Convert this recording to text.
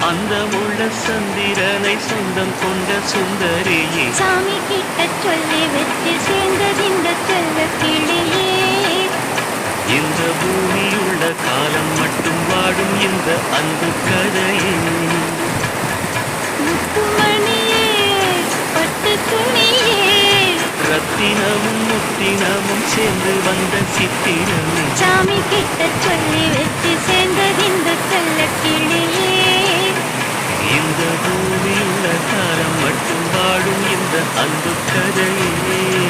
அந்த உள்ள சந்திரனை சொந்தம் கொண்ட சுந்தரியே சாமி கிட்ட சொல்லி வச்சு சேர்ந்ததிந்த செல்ல கிளியே. இந்த பூமியுள்ள காலம் மட்டும் வாடும் இந்த அன்பு கதையே. முத்துமணியே பட்டு துணியே ரத்தினமும் முத்தினமும் சேர்ந்து வந்த சித்திரமே சாமி கிட்ட சொல்லி வச்சு சேர்ந்ததிந்த செல்ல கிளியே. இந்த பூமியுள்ள காலம் மட்டும் வாடும் இந்த அன்பு கதையே.